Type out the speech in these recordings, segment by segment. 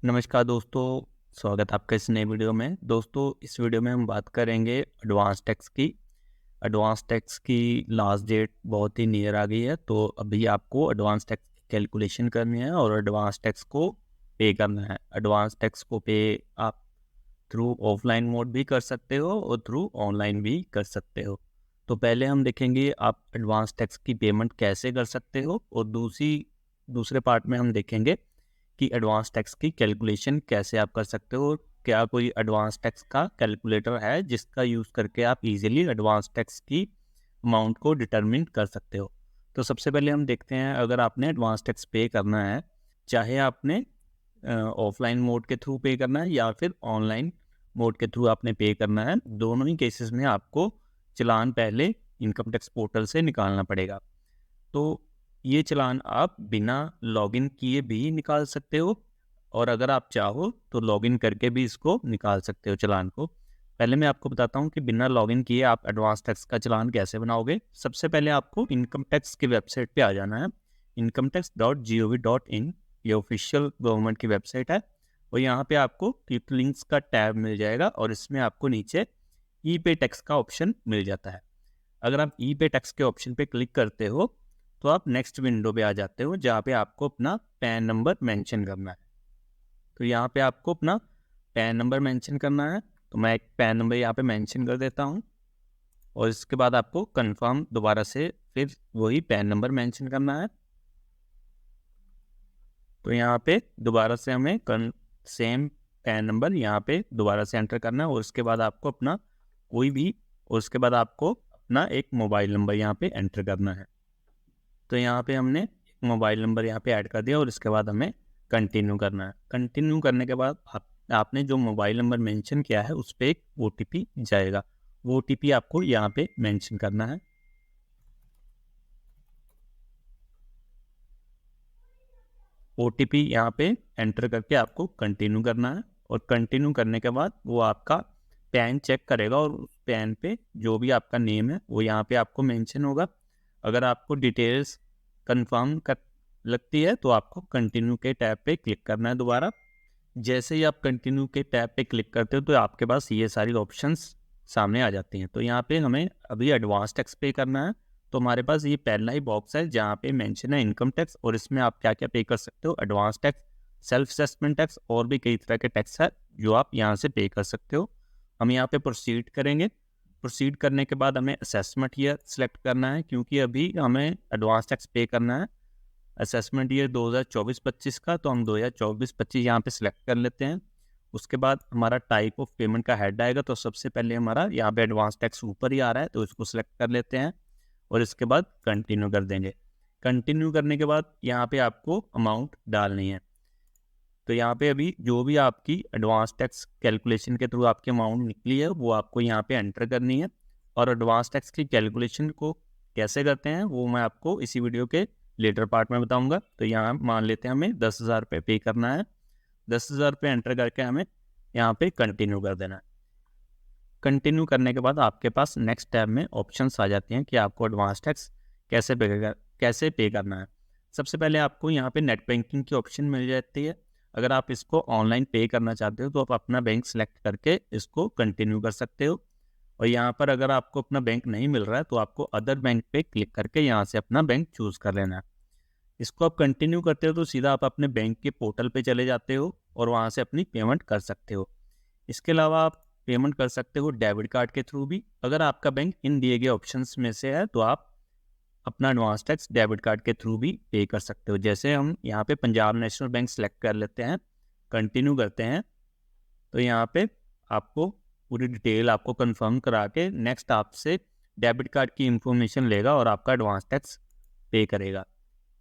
नमस्कार दोस्तों, स्वागत है आपका इस नए वीडियो में। दोस्तों, इस वीडियो में हम बात करेंगे एडवांस टैक्स की। एडवांस टैक्स की लास्ट डेट बहुत ही नियर आ गई है, तो अभी आपको एडवांस टैक्स की कैलकुलेशन करनी है और एडवांस टैक्स को पे करना है। एडवांस टैक्स को पे आप थ्रू ऑफलाइन मोड भी कर सकते हो और थ्रू ऑनलाइन भी कर सकते हो। तो पहले हम देखेंगे आप एडवांस टैक्स की पेमेंट कैसे कर सकते हो, और दूसरे पार्ट में हम देखेंगे कि एडवांस टैक्स की कैलकुलेशन कैसे आप कर सकते हो। क्या कोई एडवांस टैक्स का कैलकुलेटर है जिसका यूज़ करके आप इजीली एडवांस टैक्स की अमाउंट को डिटरमिन कर सकते हो। तो सबसे पहले हम देखते हैं, अगर आपने एडवांस टैक्स पे करना है, चाहे आपने ऑफलाइन मोड के थ्रू पे करना है या फिर ऑनलाइन मोड के थ्रू आपने पे करना है, दोनों ही केसेस में आपको चालान पहले इनकम टैक्स पोर्टल से निकालना पड़ेगा। तो ये चालान आप बिना लॉगिन किए भी निकाल सकते हो, और अगर आप चाहो तो लॉगिन करके भी इसको निकाल सकते हो चालान को। पहले मैं आपको बताता हूँ कि बिना लॉगिन किए आप एडवांस टैक्स का चालान कैसे बनाओगे। सबसे पहले आपको इनकम टैक्स की वेबसाइट पे आ जाना है। incometax.gov.in ये ऑफिशियल गवर्नमेंट की वेबसाइट है, और यहाँ पे आपको क्लिक लिंक्स का टैब मिल जाएगा और इसमें आपको नीचे ई पे टैक्स का ऑप्शन मिल जाता है। अगर आप ई पे टैक्स के ऑप्शन पे क्लिक करते हो तो आप नेक्स्ट विंडो पे आ जाते हो, जहाँ पे आपको अपना पैन नंबर मेंशन करना है। तो यहाँ पे आपको अपना पैन नंबर मेंशन करना है, तो मैं एक पैन नंबर यहाँ पे मेंशन कर देता हूँ, और इसके बाद आपको कंफर्म दोबारा से फिर वही पैन नंबर मेंशन करना है। तो यहाँ पे दोबारा से हमें सेम पैन नंबर यहाँ पे दोबारा से एंटर करना है, और उसके बाद आपको अपना कोई भी और उसके बाद आपको अपना एक मोबाइल नंबर यहाँ पे एंटर करना है। तो यहाँ पे हमने मोबाइल नंबर यहाँ पे ऐड कर दिया, और इसके बाद हमें कंटिन्यू करना है। कंटिन्यू करने के बाद आपने जो मोबाइल नंबर मेंशन किया है उस पर एक OTP जाएगा। वो OTP आपको यहाँ पे मेंशन करना है। OTP यहाँ पे एंटर करके आपको कंटिन्यू करना है, और कंटिन्यू करने के बाद वो आपका पैन चेक करेगा, और उस पैन पे जो भी आपका नेम है वो यहाँ पे आपको मेंशन होगा। अगर आपको डिटेल्स कंफर्म कर लगती है तो आपको कंटिन्यू के टैब पे क्लिक करना है दोबारा। जैसे ही आप कंटिन्यू के टैब पे क्लिक करते हो तो आपके पास ये सारी ऑप्शंस सामने आ जाती हैं। तो यहाँ पे हमें अभी एडवांस टैक्स पे करना है, तो हमारे पास ये पहला ही बॉक्स है जहाँ पे मेंशन है इनकम टैक्स, और इसमें आप क्या क्या पे कर सकते हो, advance tax, self assessment tax, और भी कई तरह के टैक्स है जो आप यहाँ से पे कर सकते हो। हम यहाँ पे प्रोसीड करेंगे। प्रोसीड करने के बाद हमें असेसमेंट ईयर सेलेक्ट करना है, क्योंकि अभी हमें एडवांस टैक्स पे करना है असेसमेंट ईयर 2024-25 का, तो हम 2024-25 यहाँ पे सिलेक्ट कर लेते हैं। उसके बाद हमारा टाइप ऑफ पेमेंट का हेड आएगा, तो सबसे पहले हमारा यहाँ पे एडवांस टैक्स ऊपर ही आ रहा है, तो इसको सिलेक्ट कर लेते हैं, और इसके बाद कंटिन्यू कर देंगे। कंटिन्यू करने के बाद यहाँ पे आपको अमाउंट डालनी है। तो यहाँ पे अभी जो भी आपकी एडवांस टैक्स कैलकुलेशन के थ्रू आपकी अमाउंट निकली है वो आपको यहाँ पे एंटर करनी है। और एडवांस टैक्स की कैलकुलेशन को कैसे करते हैं वो मैं आपको इसी वीडियो के लेटर पार्ट में बताऊंगा। तो यहाँ मान लेते हैं हमें 10,000 रुपये पे करना है। 10,000 रुपये एंटर करके हमें यहाँ पे कंटिन्यू कर देना है। कंटिन्यू करने के बाद आपके पास नेक्स्ट टैब में ऑप्शंस आ जाती हैं कि आपको एडवांस टैक्स कैसे पे करना है। सबसे पहले आपको यहाँ पे नेट बैंकिंग की ऑप्शन मिल जाती है। अगर आप इसको ऑनलाइन पे करना चाहते हो तो आप अपना बैंक सेलेक्ट करके इसको कंटिन्यू कर सकते हो, और यहाँ पर अगर आपको अपना बैंक नहीं मिल रहा है तो आपको अदर बैंक पे क्लिक करके यहाँ से अपना बैंक चूज़ कर लेना है। इसको आप कंटिन्यू करते हो तो सीधा आप अपने बैंक के पोर्टल पे चले जाते हो और वहाँ से अपनी पेमेंट कर सकते हो। इसके अलावा आप पेमेंट कर सकते हो डेबिट कार्ड के थ्रू भी। अगर आपका बैंक इन दिए गए ऑप्शंस में से है तो आप अपना एडवांस टैक्स डेबिट कार्ड के थ्रू भी पे कर सकते हो। जैसे हम यहाँ पे पंजाब नेशनल बैंक सेलेक्ट कर लेते हैं, कंटिन्यू करते हैं, तो यहाँ पे आपको पूरी डिटेल आपको कंफर्म करा के नेक्स्ट आपसे डेबिट कार्ड की इंफॉर्मेशन लेगा और आपका एडवांस टैक्स पे करेगा।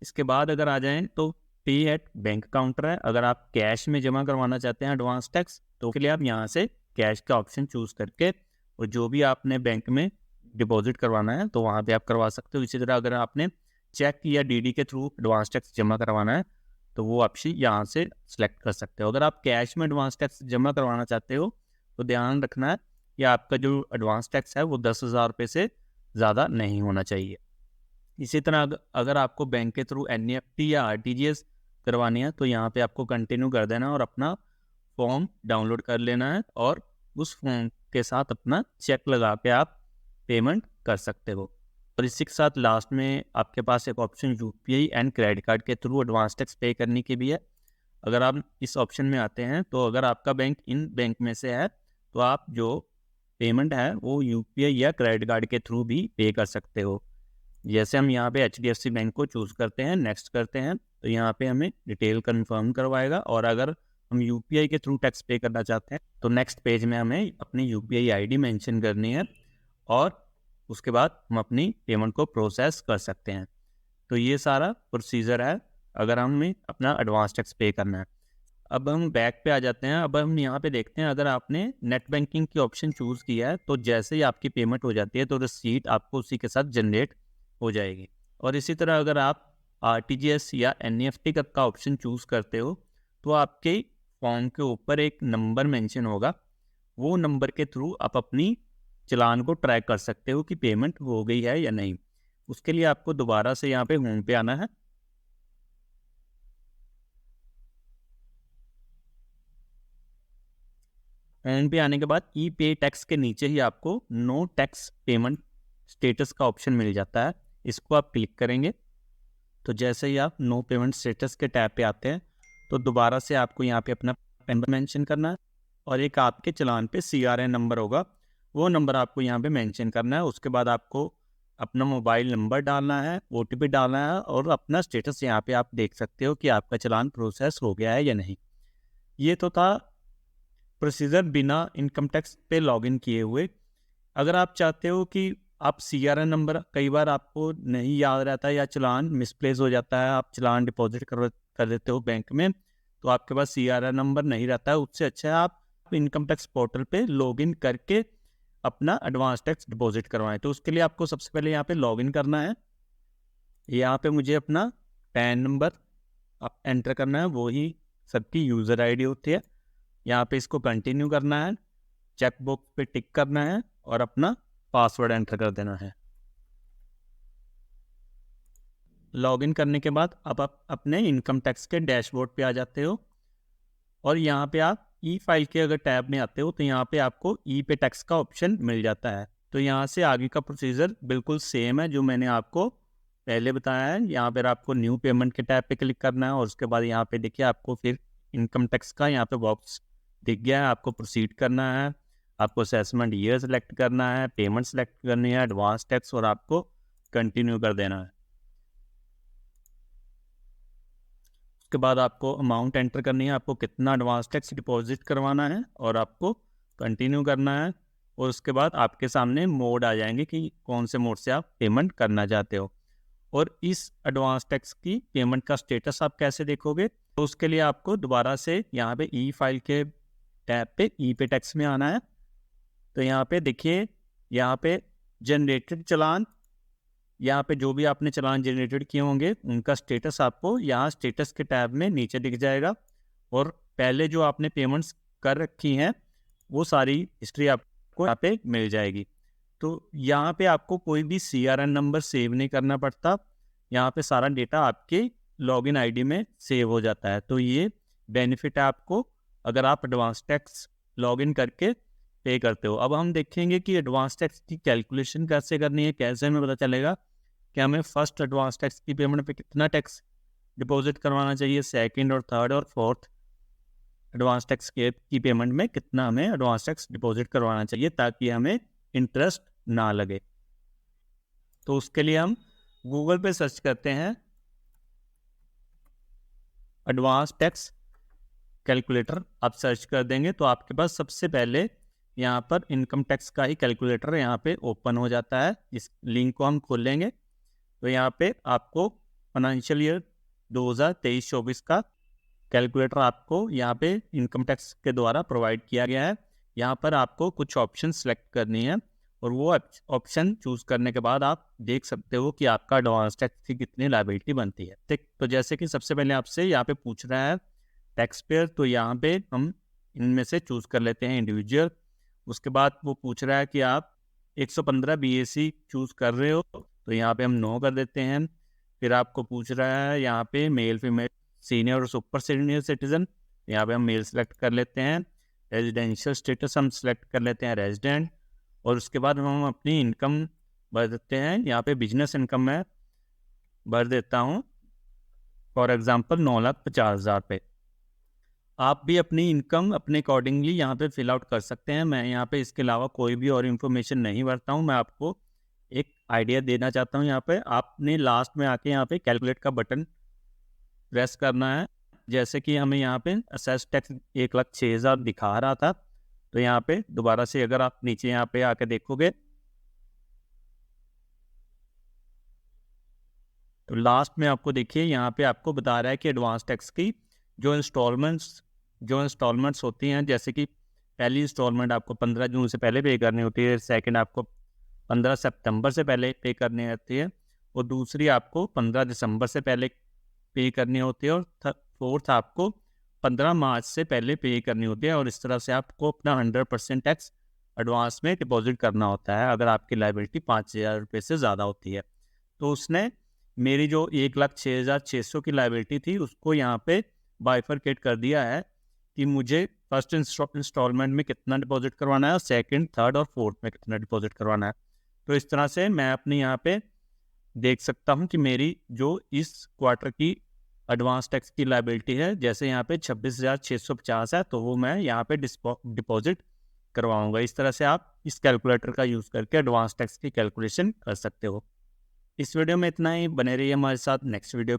इसके बाद अगर आ जाएं तो पे एट बैंक काउंटर है। अगर आप कैश में जमा करवाना चाहते हैं एडवांस टैक्स तो उसके लिए आप यहाँ से कैश का ऑप्शन चूज़ करके, और जो भी आपने बैंक में डिपॉजिट करवाना है तो वहाँ पे आप करवा सकते हो। इसी तरह अगर आपने चेक या DD के थ्रू एडवांस टैक्स जमा करवाना है तो वो ऑप्शन यहाँ से सिलेक्ट कर सकते हो। अगर आप कैश में एडवांस टैक्स जमा करवाना चाहते हो तो ध्यान रखना है कि आपका जो एडवांस टैक्स है वो 10,000 रुपये से ज़्यादा नहीं होना चाहिए। इसी तरह अगर आपको बैंक के थ्रू NEFT या RTGS करवानी है तो यहाँ पे आपको कंटिन्यू कर देना और अपना फॉर्म डाउनलोड कर लेना है, और उस फॉर्म के साथ अपना चेक लगा के आप पेमेंट कर सकते हो। और इसी के साथ लास्ट में आपके पास एक option UPI and credit card के थ्रू एडवांस टैक्स पे करने की भी है। अगर आप इस ऑप्शन में आते हैं तो अगर आपका बैंक इन बैंक में से है तो आप जो पेमेंट है वो यूपीआई या क्रेडिट कार्ड के थ्रू भी पे कर सकते हो। जैसे हम यहाँ पे एचडीएफसी बैंक को चूज़ करते हैं, नेक्स्ट करते हैं, तो यहाँ पे हमें डिटेल कंफर्म करवाएगा, और अगर हम यूपीआई के थ्रू टैक्स पे करना चाहते हैं तो नेक्स्ट पेज में हमें अपनी यूपीआई आईडी मेंशन करनी है, और उसके बाद हम अपनी पेमेंट को प्रोसेस कर सकते हैं। तो ये सारा प्रोसीजर है अगर हमें अपना एडवांस टैक्स पे करना है। अब हम बैक पे आ जाते हैं। अब हम यहाँ पे देखते हैं, अगर आपने नेट बैंकिंग की ऑप्शन चूज़ किया है तो जैसे ही आपकी पेमेंट हो जाती है तो रिसीट आपको उसी के साथ जनरेट हो जाएगी। और इसी तरह अगर आप आरटीजीएस या एनईएफटी का ऑप्शन चूज़ करते हो तो आपके फॉर्म के ऊपर एक नंबर मेंशन होगा, वो नंबर के थ्रू आप अपनी चालान को ट्रैक कर सकते हो कि पेमेंट हो गई है या नहीं। उसके लिए आपको दोबारा से यहाँ पे होम पे आना है। होम पे आने के बाद ई पे टैक्स के नीचे ही आपको नो टैक्स पेमेंट स्टेटस का ऑप्शन मिल जाता है, इसको आप क्लिक करेंगे। तो जैसे ही आप नो पेमेंट स्टेटस के टैब पे आते हैं तो दोबारा से आपको यहाँ पे अपना पैन मेंशन करना है, और एक आपके चालान पे CRN नंबर होगा, वो नंबर आपको यहाँ पे मेंशन करना है। उसके बाद आपको अपना मोबाइल नंबर डालना है, OTP डालना है, और अपना स्टेटस यहाँ पे आप देख सकते हो कि आपका चालान प्रोसेस हो गया है या नहीं। ये तो था प्रोसीजर बिना इनकम टैक्स पे लॉगिन किए हुए। अगर आप चाहते हो कि आप CRN नंबर, कई बार आपको नहीं याद रहता है या चालान मिसप्लेस हो जाता है, आप चालान डिपॉजिट कर देते हो बैंक में तो आपके पास CRN नंबर नहीं रहता है, उससे अच्छा है आप इनकम टैक्स पोर्टल पे लॉगिन करके अपना एडवांस टैक्स डिपॉजिट करवाएं। तो उसके लिए आपको सबसे पहले यहाँ पे लॉगिन करना है। यहाँ पे मुझे अपना पैन नंबर एंटर करना है, वही सबकी यूज़र आईडी होती है। यहाँ पे इसको कंटिन्यू करना है, चेक बॉक्स पे टिक करना है और अपना पासवर्ड एंटर कर देना है। लॉगिन करने के बाद अब आप अपने इनकम टैक्स के डैशबोर्ड पे आ जाते हो, और यहाँ पे आप ई फाइल के अगर टैब में आते हो तो यहाँ पे आपको ई पे टैक्स का ऑप्शन मिल जाता है। तो यहाँ से आगे का प्रोसीजर बिल्कुल सेम है जो मैंने आपको पहले बताया है। यहाँ पर आपको न्यू पेमेंट के टैब पे क्लिक करना है, और उसके बाद यहाँ पे देखिए आपको फिर इनकम टैक्स का यहाँ पे बॉक्स दिख गया है, आपको प्रोसीड करना है, आपको असेसमेंट ईयर सेलेक्ट करना है, पेमेंट सेलेक्ट करनी है, एडवांस टैक्स, और आपको कंटिन्यू कर देना है। उसके बाद आपको अमाउंट एंटर करनी है, आपको कितना एडवांस टैक्स डिपॉजिट करवाना है, और आपको कंटिन्यू करना है। और उसके बाद आपके सामने मोड आ जाएंगे कि कौन से मोड से आप पेमेंट करना चाहते हो। और इस एडवांस टैक्स की पेमेंट का स्टेटस आप कैसे देखोगे, तो उसके लिए आपको दोबारा से यहाँ पे ई फाइल के टैब पे ई पे टैक्स में आना है। तो यहाँ पे देखिए, यहाँ पे जनरेटेड चालान, यहाँ पे जो भी आपने चालान जनरेटेड किए होंगे उनका स्टेटस आपको यहाँ स्टेटस के टैब में नीचे दिख जाएगा, और पहले जो आपने पेमेंट्स कर रखी हैं वो सारी हिस्ट्री आपको यहाँ पे मिल जाएगी। तो यहाँ पे आपको कोई भी CRN नंबर सेव नहीं करना पड़ता, यहाँ पे सारा डेटा आपके लॉगिन आईडी में सेव हो जाता है। तो ये बेनिफिट है आपको अगर आप एडवांस टैक्स लॉगिन करके पे करते हो। अब हम देखेंगे कि एडवांस टैक्स की कैलकुलेशन कैसे करनी है, कैसे हमें पता चलेगा कि हमें फर्स्ट एडवांस टैक्स की पेमेंट पे कितना टैक्स डिपॉजिट करवाना चाहिए, सेकंड और थर्ड और फोर्थ एडवांस टैक्स की पेमेंट में कितना हमें एडवांस टैक्स डिपॉजिट करवाना चाहिए ताकि हमें इंटरेस्ट ना लगे। तो उसके लिए हम गूगल पे सर्च करते हैं एडवांस टैक्स कैलकुलेटर। आप सर्च कर देंगे तो आपके पास सबसे पहले यहाँ पर इनकम टैक्स का ही कैलकुलेटर यहाँ पे ओपन हो जाता है। इस लिंक को हम खोलेंगे तो यहाँ पे आपको फाइनेंशियल ईयर 2023-24 का कैलकुलेटर आपको यहाँ पे इनकम टैक्स के द्वारा प्रोवाइड किया गया है। यहाँ पर आपको कुछ ऑप्शन सेलेक्ट करनी है, और वो ऑप्शन चूज़ करने के बाद आप देख सकते हो कि आपका एडवांस टैक्स की कितनी लायबिलिटी बनती है। ठीक, तो जैसे कि सबसे पहले आपसे यहाँ पे पूछ रहा है टैक्स पेयर, तो यहाँ पे हम इनमें से चूज़ कर लेते हैं इंडिविजुअल। उसके बाद वो पूछ रहा है कि आप 115 BAC चूज़ कर रहे हो, तो यहाँ पे हम नो कर देते हैं। फिर आपको पूछ रहा है यहाँ पे मेल फीमेल सीनियर और सुपर सीनियर सिटीजन, यहाँ पे हम मेल सेलेक्ट कर लेते हैं। रेजिडेंशियल स्टेटस हम सेलेक्ट कर लेते हैं रेजिडेंट, और उसके बाद हम अपनी इनकम भर देते हैं। यहाँ पे बिजनेस इनकम मैं भर देता हूँ फॉर एग्जांपल 9,50,000 पे। आप भी अपनी इनकम अपने अकॉर्डिंगली यहाँ पे फिल आउट कर सकते हैं। मैं यहाँ पे इसके अलावा कोई भी और इन्फॉर्मेशन नहीं भरता हूँ। मैं आपको एक आइडिया देना चाहता हूँ। यहाँ पे आपने लास्ट में आके यहाँ पे कैलकुलेट का बटन प्रेस करना है। जैसे कि हमें यहाँ पे असेस टैक्स 1,06,000 दिखा रहा था, तो यहाँ पे दोबारा से अगर आप नीचे यहाँ पे आके देखोगे तो लास्ट में आपको देखिए यहाँ पे आपको बता रहा है कि एडवांस टैक्स की जो इंस्टॉलमेंट्स होती हैं, जैसे कि पहली इंस्टॉलमेंट आपको 15 जून से पहले पे करनी होती है, सेकंड आपको 15 सितंबर से पहले पे करनी होती है, और दूसरी आपको 15 दिसंबर से पहले पे करनी होती है, और फोर्थ आपको 15 मार्च से पहले पे करनी होती है। और इस तरह से आपको अपना 100% टैक्स एडवांस में डिपॉजिट करना होता है अगर आपकी लायबिलिटी 5,000 रुपये से ज़्यादा होती है। तो उसने मेरी जो 1,06,600 की लायबिलिटी थी उसको यहाँ पे बाइफरकेट कर दिया है कि मुझे फर्स्ट इंस्टॉलमेंट में कितना डिपॉजिट करवाना है और सेकंड, थर्ड और फोर्थ में कितना डिपॉजिट करवाना है। तो इस तरह से मैं अपने यहाँ पे देख सकता हूँ कि मेरी जो इस क्वार्टर की एडवांस टैक्स की लायबिलिटी है, जैसे यहाँ पे 26,650 है, तो वो मैं यहाँ पे डिपॉजिट करवाऊँगा। इस तरह से आप इस कैलकुलेटर का यूज़ करके एडवांस टैक्स की कैलकुलेशन कर सकते हो। इस वीडियो में इतना ही, बने रहिए हमारे साथ नेक्स्ट वीडियो के